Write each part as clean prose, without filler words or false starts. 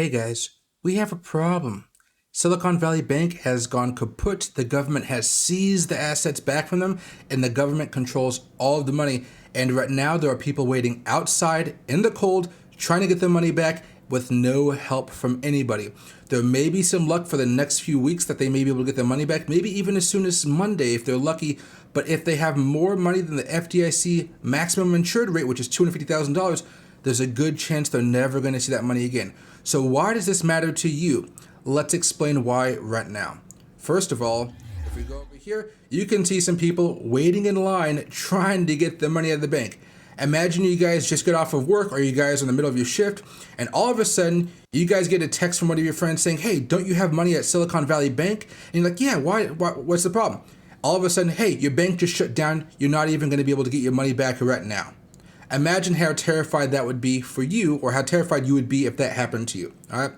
Hey guys, we have a problem. Silicon Valley Bank has gone kaput, the government has seized the assets back from them, and the government controls all of the money. And right now there are people waiting outside in the cold, trying to get their money back with no help from anybody. There may be some luck for the next few weeks that they may be able to get their money back, maybe even as soon as Monday if they're lucky. But if they have more money than the FDIC maximum insured rate, which is $250,000, there's a good chance they're never going to see that money again. So why does this matter to you? Let's explain why right now. First of all, if we go over here, you can see some people waiting in line trying to get the money out of the bank. Imagine you guys just get off of work or you guys are in the middle of your shift and all of a sudden you guys get a text from one of your friends saying, hey, don't you have money at Silicon Valley Bank? And you're like, yeah, why what's the problem? All of a sudden, hey, your bank just shut down. You're not even going to be able to get your money back right now. Imagine how terrified that would be for you, or how terrified you would be if that happened to you. All right.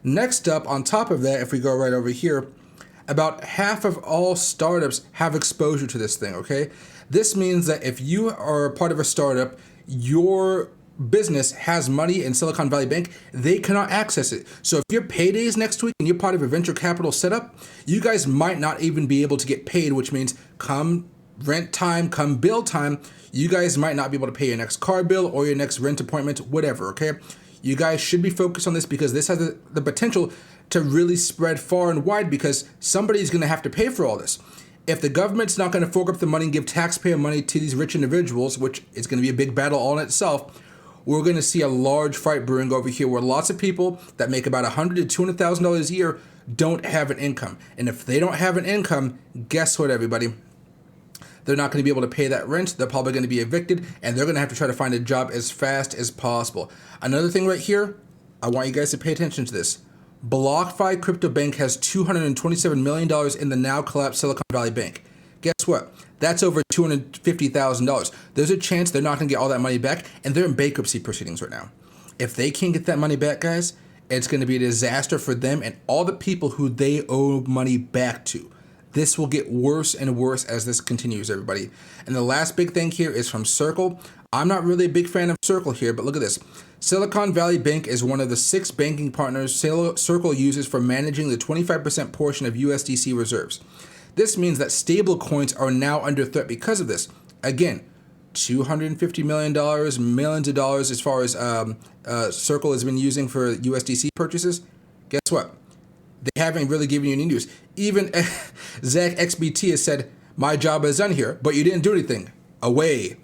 Next up, on top of that, if we go right over here, about half of all startups have exposure to this thing. Okay. This means that if you are part of a startup, your business has money in Silicon Valley Bank, they cannot access it. So if your payday is next week and you're part of a venture capital setup, you guys might not even be able to get paid, which means come rent time, come bill time, you guys might not be able to pay your next car bill or your next rent appointment, whatever, okay? You guys should be focused on this because this has the potential to really spread far and wide because somebody's going to have to pay for all this. If the government's not going to fork up the money and give taxpayer money to these rich individuals, which is going to be a big battle all in itself, we're going to see a large fight brewing over here where lots of people that make about $100,000 to $200,000 a year don't have an income. And if they don't have an income, guess what, everybody? They're not going to be able to pay that rent. They're probably going to be evicted, and they're going to have to try to find a job as fast as possible. Another thing right here, I want you guys to pay attention to this. BlockFi Crypto Bank has $227 million in the now collapsed Silicon Valley Bank. Guess what? That's over $250,000. There's a chance they're not going to get all that money back, and they're in bankruptcy proceedings right now. If they can't get that money back, guys, it's going to be a disaster for them and all the people who they owe money back to. This will get worse and worse as this continues, everybody. And the last big thing here is from Circle. I'm not really a big fan of Circle here, but look at this. Silicon Valley Bank is one of the 6 banking partners Circle uses for managing the 25% portion of USDC reserves. This means that stable coins are now under threat because of this. Again, $250 million, millions of dollars as far as Circle has been using for USDC purchases. Guess what? They haven't really given you any news. Even Zach XBT has said, my job is done here, but you didn't do anything. Away.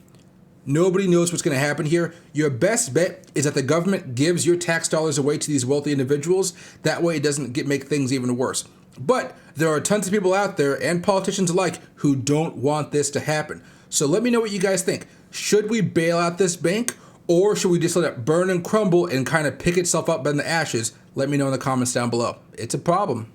Nobody knows what's going to happen here. Your best bet is that the government gives your tax dollars away to these wealthy individuals. That way it doesn't make things even worse. But there are tons of people out there, and politicians alike, who don't want this to happen. So let me know what you guys think. Should we bail out this bank, or should we just let it burn and crumble and kind of pick itself up in the ashes? Let me know in the comments down below. It's a problem.